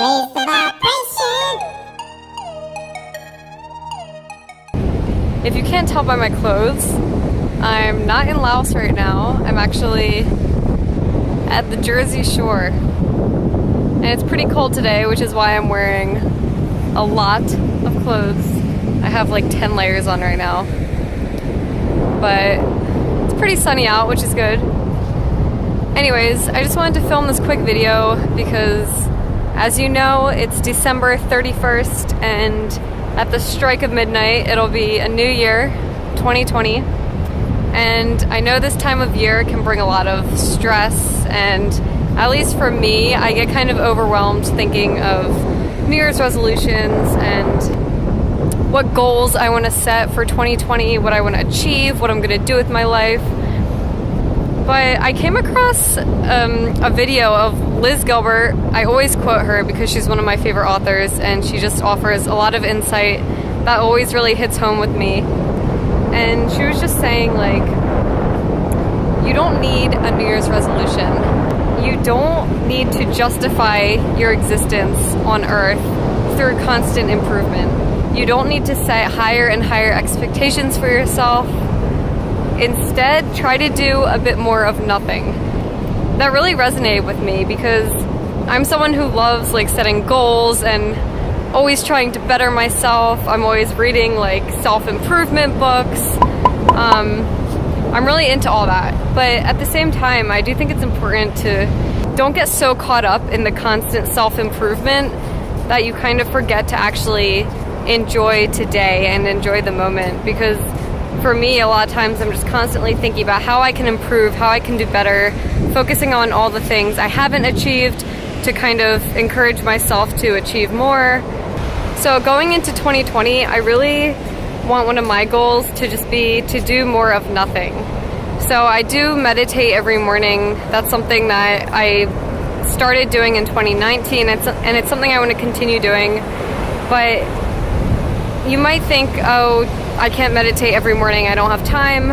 raise the vibration. If you can't tell by my clothes, I'm not in Laos right now. I'm actually at the Jersey Shore. And it's pretty cold today, which is why I'm wearing a lot of clothes. I have like 10 layers on right now. But it's pretty sunny out, which is good. Anyways, I just wanted to film this quick video because, as you know, it's December 31st, and at the strike of midnight, it'll be a new year, 2020. And I know this time of year can bring a lot of stress, and at least for me, I get kind of overwhelmed thinking of New Year's resolutions and what goals I want to set for 2020, what I want to achieve, what I'm going to do with my life. But I came across a video of Liz Gilbert. I always quote her because she's one of my favorite authors, and she just offers a lot of insight that always really hits home with me. And she was just saying, like, you don't need a New Year's resolution. You don't need to justify your existence on Earth through constant improvement. You don't need to set higher and higher expectations for yourself. Instead, try to do a bit more of nothing. That really resonated with me because I'm someone who loves like setting goals and always trying to better myself. I'm always reading like self-improvement books. I'm really into all that. But at the same time, I do think it's important to don't get so caught up in the constant self-improvement that you kind of forget to actually enjoy today and enjoy the moment. Because for me, a lot of times I'm just constantly thinking about how I can improve, how I can do better, focusing on all the things I haven't achieved to kind of encourage myself to achieve more. So going into 2020, I really want one of my goals to just be to do more of nothing. So I do meditate every morning. That's something that I started doing in 2019, and it's something I want to continue doing. But you might think, oh, I can't meditate every morning, I don't have time.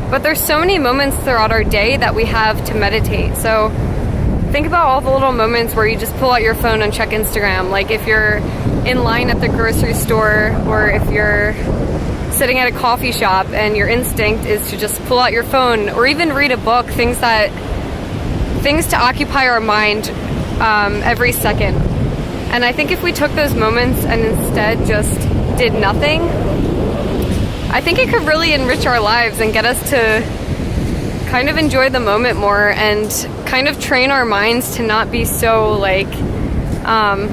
But there's so many moments throughout our day that we have to meditate. So think about all the little moments where you just pull out your phone and check Instagram. Like if you're in line at the grocery store, or if you're sitting at a coffee shop and your instinct is to just pull out your phone, or even read a book, things to occupy our mind every second. And I think if we took those moments and instead just did nothing, I think it could really enrich our lives and get us to kind of enjoy the moment more and kind of train our minds to not be so like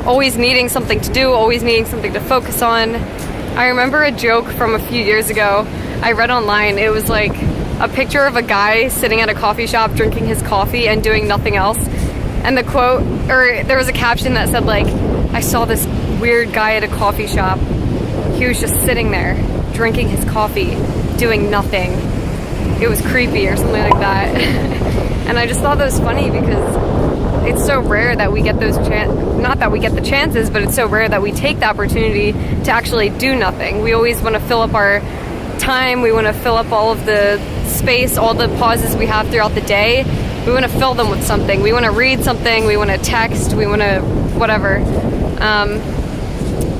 always needing something to do, always needing something to focus on. I remember a joke from a few years ago I read online. It was like a picture of a guy sitting at a coffee shop drinking his coffee and doing nothing else. And the quote, or there was a caption that said like, I saw this weird guy at a coffee shop. He was just sitting there drinking his coffee, doing nothing. It was creepy or something like that. And I just thought that was funny because it's so rare that we get those not that we get the chances, but it's so rare that we take the opportunity to actually do nothing. We always want to fill up our time, we want to fill up all of the space, all the pauses we have throughout the day. We want to fill them with something. We want to read something, we want to text, we want to whatever.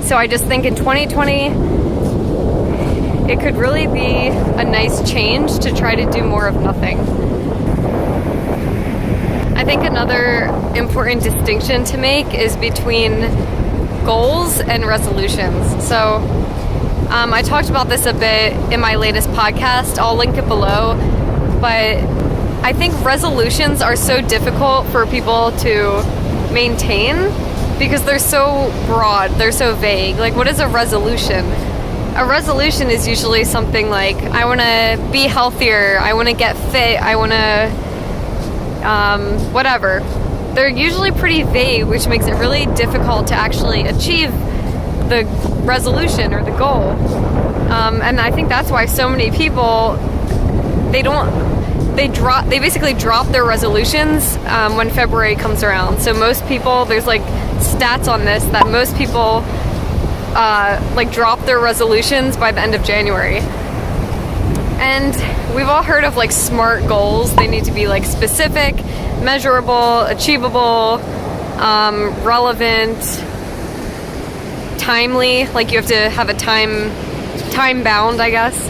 So I just think in 2020, it could really be a nice change to try to do more of nothing. I think another important distinction to make is between goals and resolutions. So I talked about this a bit in my latest podcast. I'll link it below. But I think resolutions are so difficult for people to maintain because they're so broad, they're so vague. Like, what is a resolution? A resolution is usually something like, I want to be healthier, I want to get fit, I want to, whatever. They're usually pretty vague, which makes it really difficult to actually achieve the resolution or the goal. And I think that's why so many people, they basically drop their resolutions when February comes around. So most people, there's like stats on this, that most people like drop their resolutions by the end of January. And we've all heard of like SMART goals. They need to be like specific, measurable, achievable, relevant, timely, like you have to have a time bound, I guess.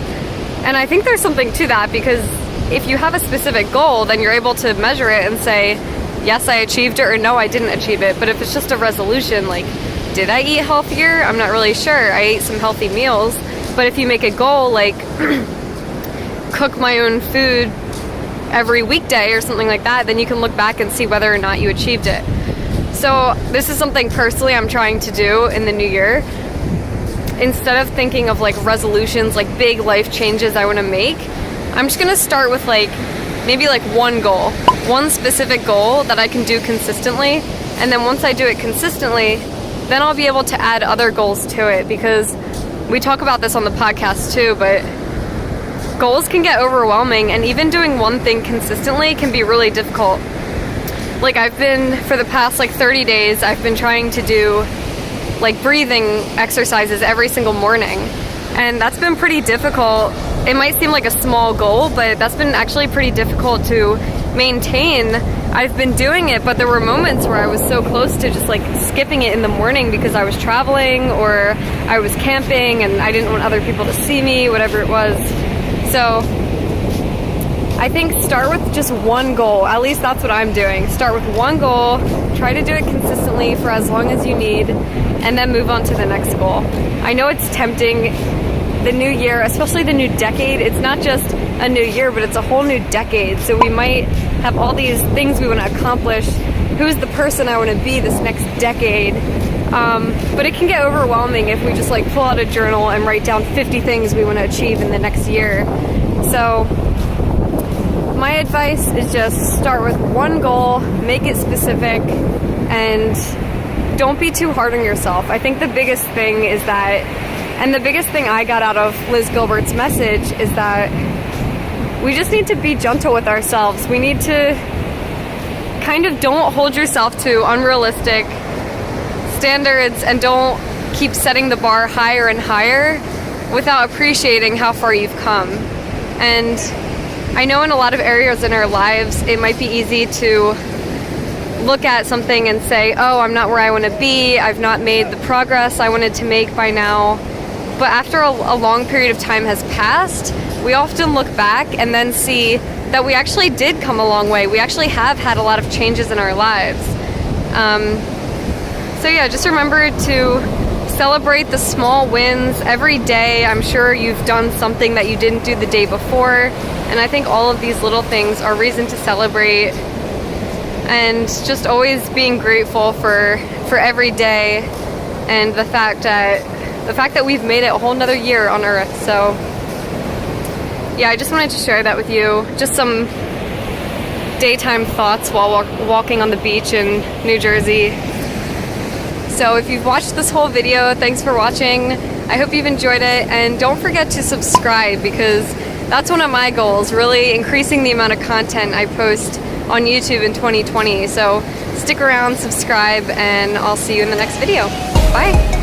And I think there's something to that, because if you have a specific goal, then you're able to measure it and say, yes, I achieved it, or no, I didn't achieve it. But if it's just a resolution, like, did I eat healthier? I'm not really sure. I ate some healthy meals. But if you make a goal, like cook my own food every weekday or something like that, then you can look back and see whether or not you achieved it. So this is something personally I'm trying to do in the new year. Instead of thinking of like resolutions, like big life changes I want to make, I'm just going to start with like maybe like one goal, one specific goal that I can do consistently. And then once I do it consistently, then I'll be able to add other goals to it, because we talk about this on the podcast too, but goals can get overwhelming, and even doing one thing consistently can be really difficult. Like for the past like 30 days, I've been trying to do like breathing exercises every single morning, and that's been pretty difficult. It might seem like a small goal, but that's been actually pretty difficult to maintain. I've been doing it, but there were moments where I was so close to just like skipping it in the morning because I was traveling or I was camping and I didn't want other people to see me, whatever it was. So I think start with just one goal. At least that's what I'm doing. Start with one goal, try to do it consistently for as long as you need, and then move on to the next goal. I know it's tempting. The new year, especially the new decade, it's not just a new year, but it's a whole new decade. So we might have all these things we want to accomplish. Who's the person I want to be this next decade? But it can get overwhelming if we just like pull out a journal and write down 50 things we want to achieve in the next year. So my advice is just start with one goal, make it specific, and don't be too hard on yourself. I think the biggest thing is that, and the biggest thing I got out of Liz Gilbert's message, is that we just need to be gentle with ourselves. We need to kind of don't hold yourself to unrealistic standards, and don't keep setting the bar higher and higher without appreciating how far you've come. And I know in a lot of areas in our lives, it might be easy to look at something and say, oh, I'm not where I want to be. I've not made the progress I wanted to make by now. But after a long period of time has passed, we often look back and then see that we actually did come a long way. We actually have had a lot of changes in our lives. So yeah, just remember to celebrate the small wins every day. I'm sure you've done something that you didn't do the day before, and I think all of these little things are reason to celebrate. And just always being grateful for every day, and the fact that we've made it a whole nother year on Earth. So yeah, I just wanted to share that with you. Just some daytime thoughts while walking on the beach in New Jersey. So if you've watched this whole video, thanks for watching. I hope you've enjoyed it, and don't forget to subscribe, because that's one of my goals, really increasing the amount of content I post on YouTube in 2020. So stick around, subscribe, and I'll see you in the next video. Bye.